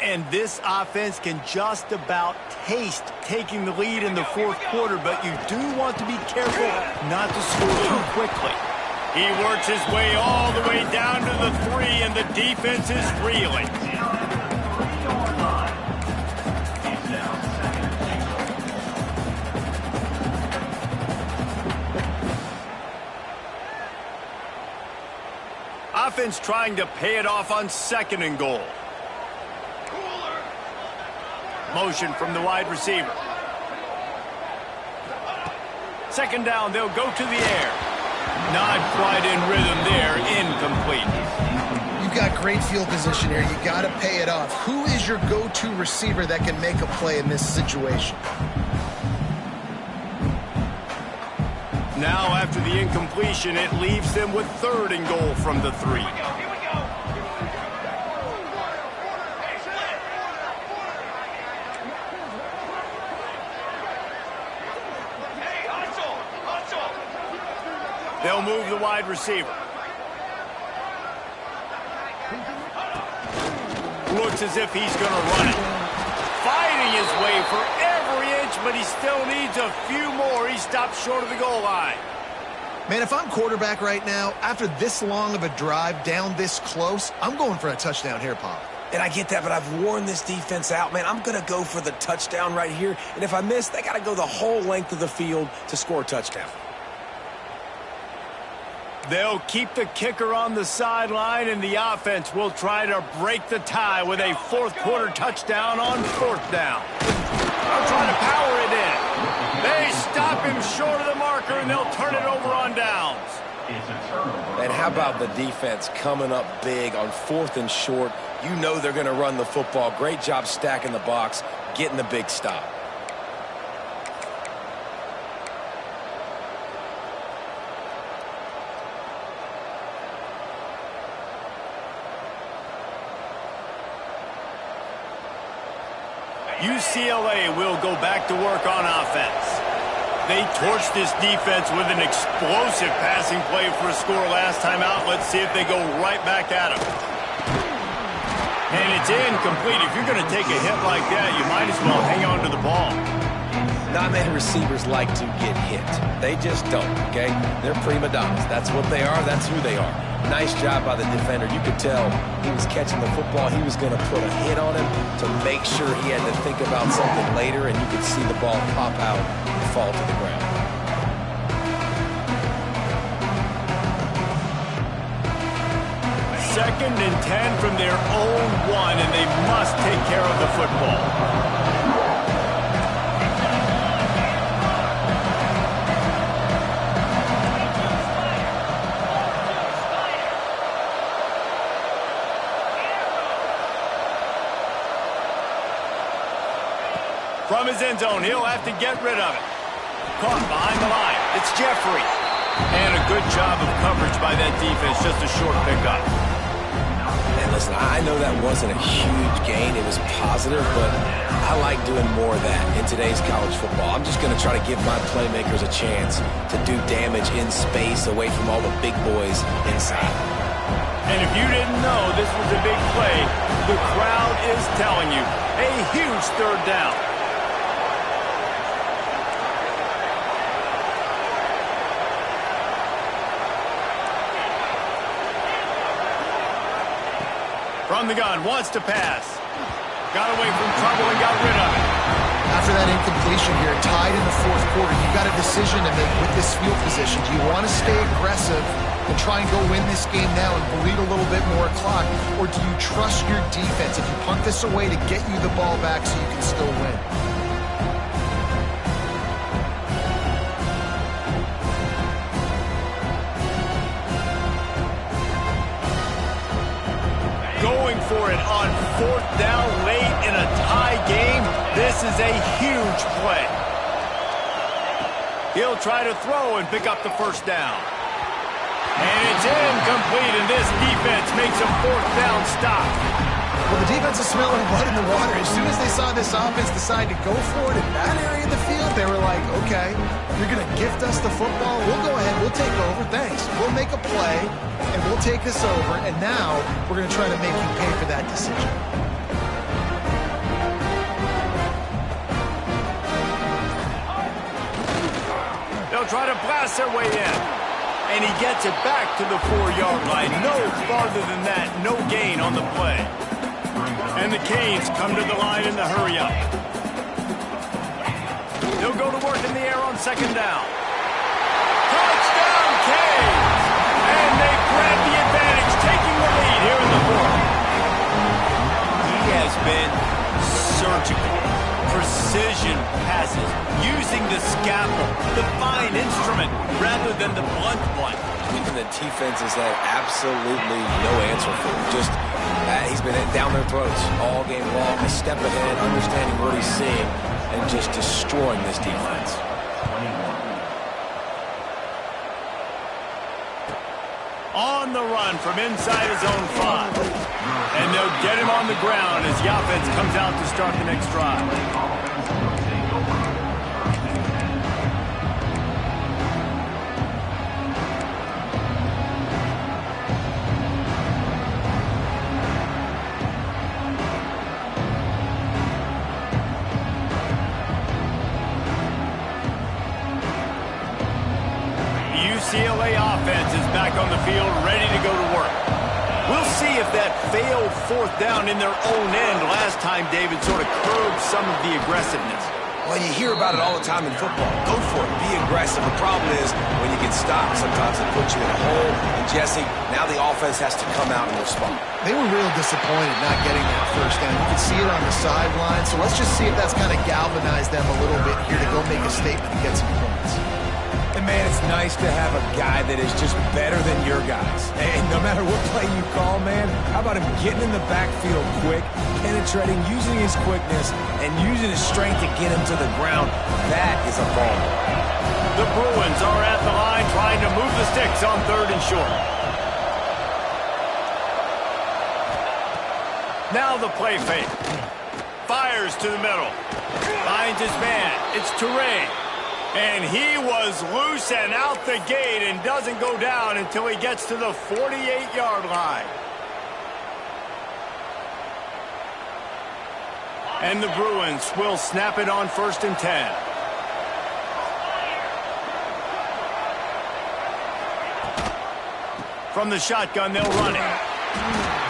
And this offense can just about taste taking the lead in the fourth quarter, but you do want to be careful not to score too quickly. He works his way all the way down to the 3, and the defense is reeling. Offense trying to pay it off on 2nd and goal. Motion from the wide receiver. 2nd down, they'll go to the air. Not quite in rhythm there, incomplete. You've got great field position here. You got to pay it off. Who is your go-to receiver that can make a play in this situation? Now, after the incompletion, it leaves them with 3rd and goal from the 3. They'll move the wide receiver. Looks as if he's going to run it. Fighting his way for every inch, but he still needs a few more. He stopped short of the goal line. Man, if I'm quarterback right now, after this long of a drive down this close, I'm going for a touchdown here, Pop. And I get that, but I've worn this defense out, man. I'm going to go for the touchdown right here. And if I miss, they got to go the whole length of the field to score a touchdown. They'll keep the kicker on the sideline, and the offense will try to break the tie with a fourth-quarter touchdown on 4th down. They'll try to power it in. They stop him short of the marker, and they'll turn it over on downs. And how about the defense coming up big on 4th and short? You know they're going to run the football. Great job stacking the box, getting the big stop. UCLA will go back to work on offense. They torched this defense with an explosive passing play for a score last time out. Let's see if they go right back at him. And it's incomplete. If you're going to take a hit like that, you might as well hang on to the ball. Not many receivers like to get hit. They just don't, okay? They're prima donnas. That's what they are. That's who they are. Nice job by the defender. You could tell he was catching the football. He was going to put a hit on him to make sure he had to think about something later, and you could see the ball pop out and fall to the ground. Second and 10 from their own 1, and they must take care of the football. From his end zone, he'll have to get rid of it. Caught behind the line. It's Jeffrey. And a good job of coverage by that defense. Just a short pickup. And listen, I know that wasn't a huge gain. It was positive, but I like doing more of that in today's college football. I'm just going to try to give my playmakers a chance to do damage in space away from all the big boys inside. And if you didn't know this was a big play, the crowd is telling you. A huge 3rd down. From the gun, wants to pass. Got away from trouble and got rid of it. After that incompletion here, tied in the 4th quarter, you've got a decision to make with this field position. Do you want to stay aggressive and try and go win this game now and bleed a little bit more clock, or do you trust your defense if you punt this away to get you the ball back so you can still win? Going for it on 4th down late in a tie game. This is a huge play. He'll try to throw and pick up the 1st down. And it's incomplete, and this defense makes a 4th down stop. Well, the defense is smelling blood in the water. As soon as they saw this offense decide to go for it in that area of the field, they were like, okay, you're going to gift us the football. We'll go ahead. We'll take over. Thanks. We'll make a play, and we'll take this over. And now we're going to try to make you pay for that decision. They'll try to blast their way in. And he gets it back to the 4-yard line. No farther than that. No gain on the play. And the Canes come to the line in the hurry-up. They'll go to work in the air on second down. Touchdown, Canes! And they grab the advantage, taking the lead here in the fourth. He has been surgical. Precision passes, using the scalpel, the fine instrument, rather than the blunt one. Even the defense has had absolutely no answer for him. Just, he's been down their throats all game long, a step ahead, understanding what he's seeing, and just destroying this defense. On the run from inside his own 5. And they'll get him on the ground as the offense comes out to start the next drive. UCLA offense is back on the field, ready to go to work. We'll see if that failed fourth down in their own end last time, David, sort of curbed some of the aggressiveness. Well, you hear about it all the time in football. Go for it. Be aggressive. The problem is when you get stopped, sometimes it puts you in a hole. And, Jesse, now the offense has to come out and respond. They were real disappointed not getting that first down. You can see it on the sideline. So let's just see if that's kind of galvanized them a little bit here to go make a statement and get some points. And, man, it's nice to have a guy that is just better than your guys. And no matter what play you call, man, how about him getting in the backfield quick, penetrating, using his quickness, and using his strength to get him to the ground? That is a ball. The Bruins are at the line trying to move the sticks on 3rd and short. Now the play fake. Fires to the middle. Finds his man. It's Toure. And he was loose and out the gate and doesn't go down until he gets to the 48-yard line. And the Bruins will snap it on 1st and 10. From the shotgun, they'll run it.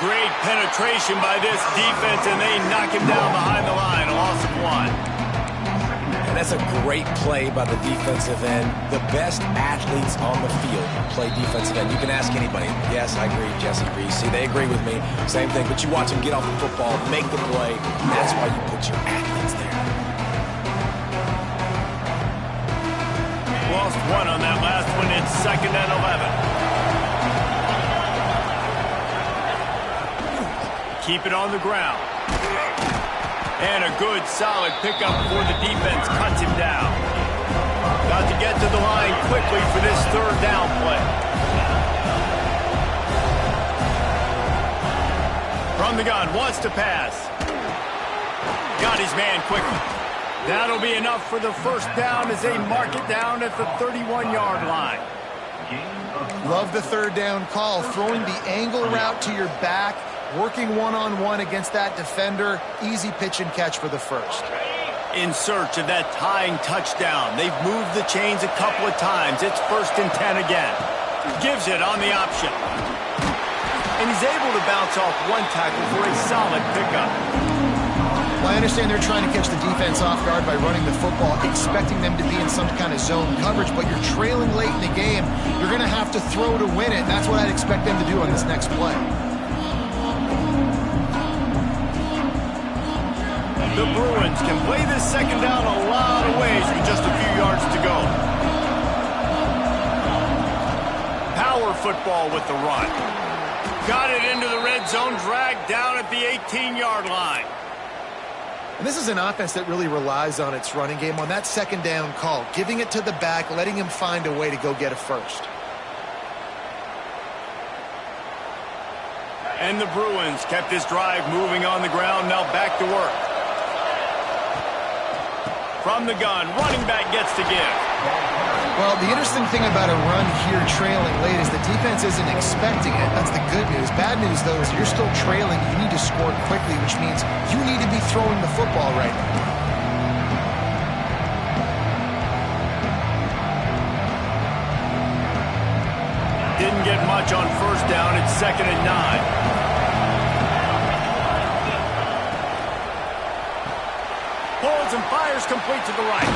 Great penetration by this defense, and they knock him down behind the line, a loss of 1. And that's a great play by the defensive end. The best athletes on the field play defensive end. You can ask anybody. Yes, I agree, Jesse Reese. See, they agree with me. Same thing. But you watch them get off the football, make the play. That's why you put your athletes there. Lost 1 on that last one. It's 2nd and 11. Keep it on the ground. And a good, solid pickup before the defense cuts him down. Got to get to the line quickly for this 3rd down play. From the gun, wants to pass. Got his man quickly. That'll be enough for the 1st down as they mark it down at the 31-yard line. Love the 3rd down call, throwing the angle route to your back, working one-on-one against that defender. Easy pitch and catch for the 1st. In search of that tying touchdown. They've moved the chains a couple of times. It's 1st and 10 again. Gives it on the option. And he's able to bounce off 1 tackle for a solid pickup. Well, I understand they're trying to catch the defense off guard by running the football, expecting them to be in some kind of zone coverage, but you're trailing late in the game. You're going to have to throw to win it. That's what I'd expect them to do on this next play. The Bruins can play this 2nd down a lot of ways with just a few yards to go. Power football with the run. Got it into the red zone, dragged down at the 18-yard line. And this is an offense that really relies on its running game on that 2nd down call, giving it to the back, letting him find a way to go get a 1st. And the Bruins kept this drive moving on the ground. Now back to work. From the gun, running back gets to give. Well, the interesting thing about a run here trailing late is the defense isn't expecting it. That's the good news. Bad news, though, is you're still trailing. You need to score quickly, which means you need to be throwing the football right now. Didn't get much on first down. It's 2nd and 9. Pulls and fires complete to the right.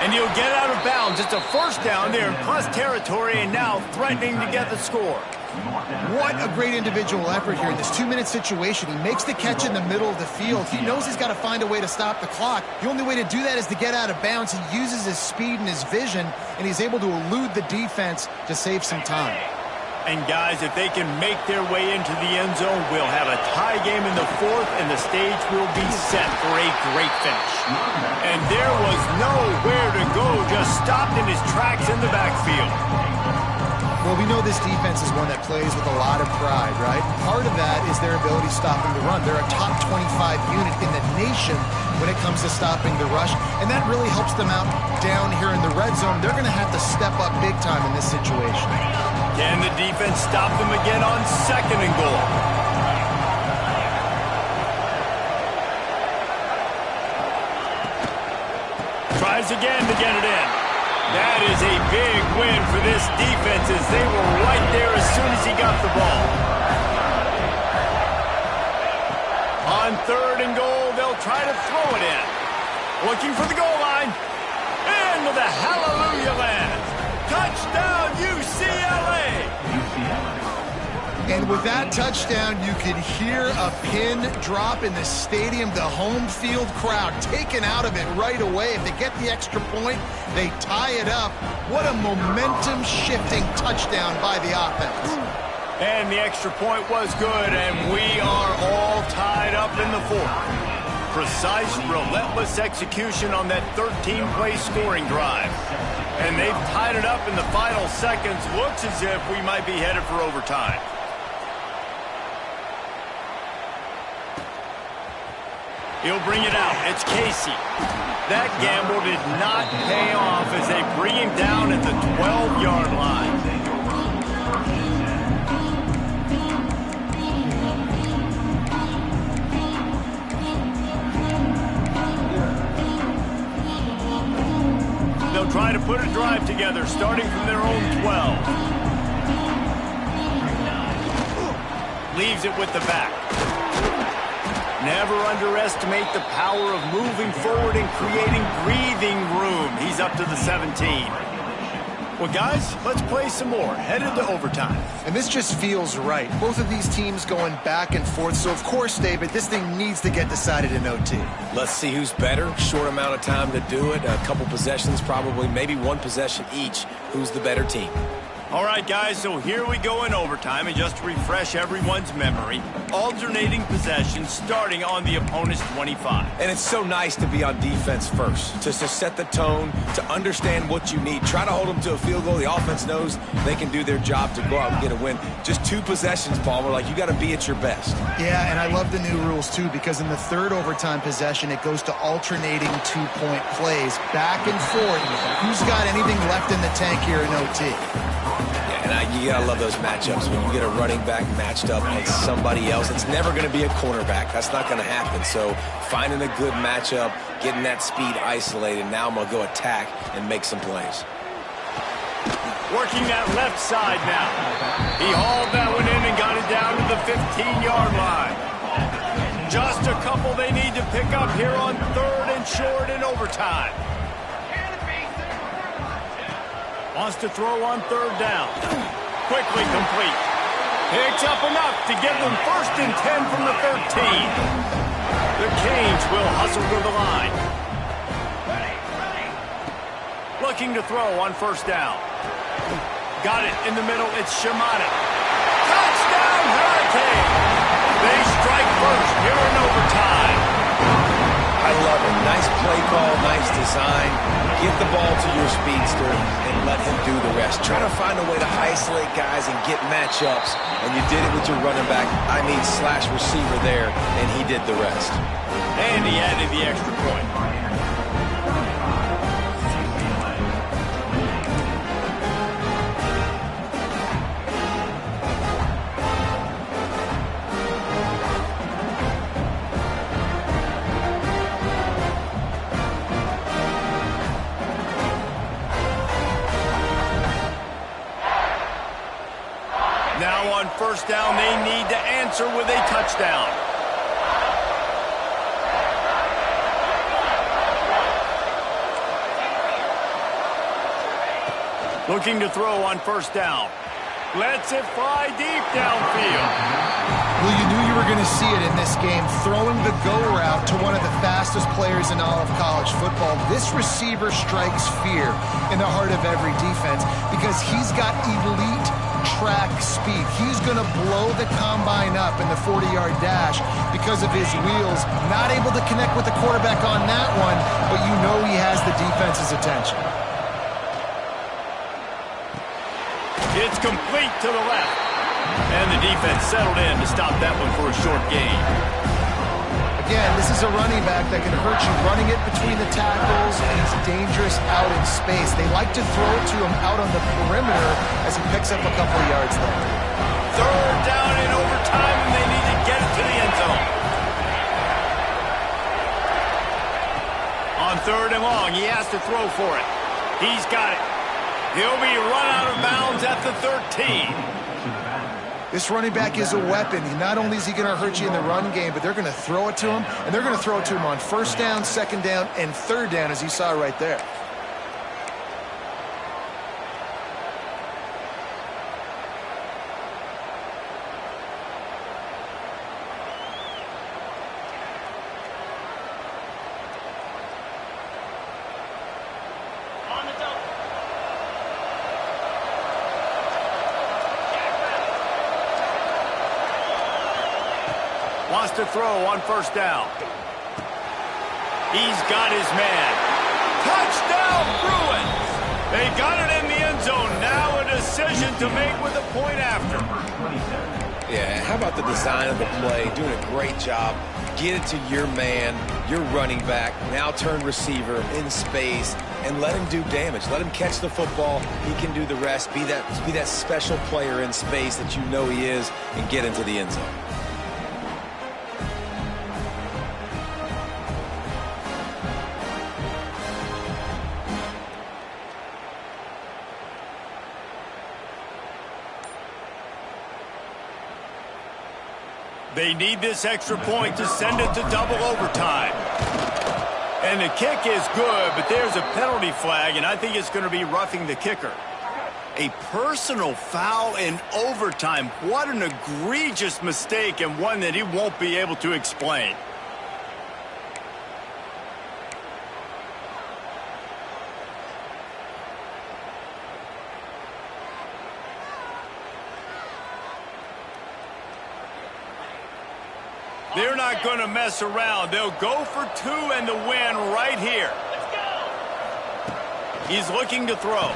And he'll get out of bounds. It's a first down. They're in plus territory and now threatening to get the score. What a great individual effort here in this 2-minute situation. He makes the catch in the middle of the field. He knows he's got to find a way to stop the clock. The only way to do that is to get out of bounds. He uses his speed and his vision, and he's able to elude the defense to save some time. And guys, if they can make their way into the end zone, we'll have a tie game in the 4th, and the stage will be set for a great finish. And there was nowhere to go, just stopped in his tracks in the backfield. Well, we know this defense is one that plays with a lot of pride, right? Part of that is their ability stopping the run. They're a top 25 unit in the nation when it comes to stopping the rush, and that really helps them out down here in the red zone. They're going to have to step up big time in this situation. Can the defense stop them again on 2nd and goal? Tries again to get it in. That is a big win for this defense as they were right there as soon as he got the ball. On 3rd and goal, they'll try to throw it in. Looking for the goal line. Into the hallelujah land. Touchdown, UCLA! And with that touchdown, you could hear a pin drop in the stadium. The home field crowd taken out of it right away. If they get the extra point, they tie it up. What a momentum-shifting touchdown by the offense. And the extra point was good, and we are all tied up in the 4th. Precise, relentless execution on that 13-play scoring drive. And they've tied it up in the final seconds. Looks as if we might be headed for overtime. He'll bring it out. It's Casey. That gamble did not pay off as they bring him down at the 12-yard line. They'll try to put a drive together, starting from their own 12. Leaves it with the back. Never underestimate the power of moving forward and creating breathing room. He's up to the 17. Well, guys, let's play some more. Headed to overtime. And this just feels right. Both of these teams going back and forth. So, of course, David, this thing needs to get decided in OT. Let's see who's better. Short amount of time to do it. A couple possessions, probably maybe one possession each. Who's the better team? All right, guys, so here we go in overtime, and just to refresh everyone's memory, alternating possessions starting on the opponent's 25. And it's so nice to be on defense first, to set the tone, to understand what you need. Try to hold them to a field goal. The offense knows they can do their job to go out and get a win. Just 2 possessions, Palmer, like you got to be at your best. Yeah, and I love the new rules, too, because in the 3rd overtime possession, it goes to alternating 2-point plays, back and forth. Who's got anything left in the tank here in OT? And you got to love those matchups. When you get a running back matched up against somebody else, it's never going to be a cornerback. That's not going to happen. So finding a good matchup, getting that speed isolated. Now I'm going to go attack and make some plays. Working that left side now. He hauled that one in and got it down to the 15-yard line. Just a couple they need to pick up here on 3rd and short in overtime. Wants to throw on 3rd down. Quickly complete. Picks up enough to give them 1st and 10 from the 13. The Canes will hustle to the line. Looking to throw on 1st down. Got it in the middle. It's Shimada. Touchdown, Hurricane! They strike first here in overtime. I love it. Nice play call, nice design. Get the ball to your speedster and let him do the rest. Try to find a way to isolate guys and get matchups, and you did it with your running back, slash receiver there, and he did the rest. And he added the extra point. Now on first down, they need to answer with a touchdown. Looking to throw on first down. Lets it fly deep downfield. Well, you knew you were going to see it in this game, throwing the go route to one of the fastest players in all of college football. This receiver strikes fear in the heart of every defense because he's got elite track speed. He's going to blow the combine up in the 40-yard dash because of his wheels. Not able to connect with the quarterback on that one, but you know he has the defense's attention. It's complete to the left. And the defense settled in to stop that one for a short gain. Again, this is a running back that can hurt you running it between the tackles, and he's dangerous out in space. They like to throw it to him out on the perimeter as he picks up a couple of yards there. Third down in overtime, and they need to get it to the end zone. On third and long, he has to throw for it. He's got it. He'll be run out of bounds at the 13. This running back is a weapon. Not only is he going to hurt you in the run game, but they're going to throw it to him, and they're going to throw it to him on first down, second down, and third down, as you saw right there. Wants to throw on first down. He's got his man. Touchdown, Bruins! They got it in the end zone. Now a decision to make with a point after. Yeah, how about the design of the play? Doing a great job. Get it to your man, your running back, now turn receiver in space, and let him do damage. Let him catch the football. He can do the rest. Be that special player in space that you know he is, and get into the end zone. They need this extra point to send it to double overtime. And the kick is good, but there's a penalty flag, and I think it's going to be roughing the kicker. A personal foul in overtime. What an egregious mistake, and one that he won't be able to explain. They're not going to mess around. They'll go for two and the win right here. He's looking to throw.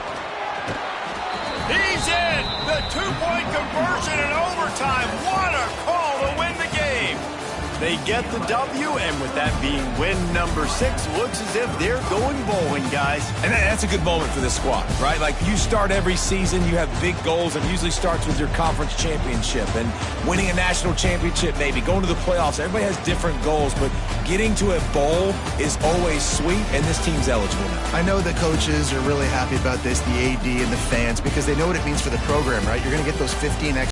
He's in! The two-point conversion in overtime. What a call to win the game. They get the W, and with that being win number 6, looks as if they're going bowling, guys. And that's a good moment for this squad, right? Like, you start every season, you have big goals, and it usually starts with your conference championship and winning a national championship, maybe going to the playoffs. Everybody has different goals, but getting to a bowl is always sweet, and this team's eligible now. I know the coaches are really happy about this, the AD and the fans, because they know what it means for the program, right? You're going to get those 15 extra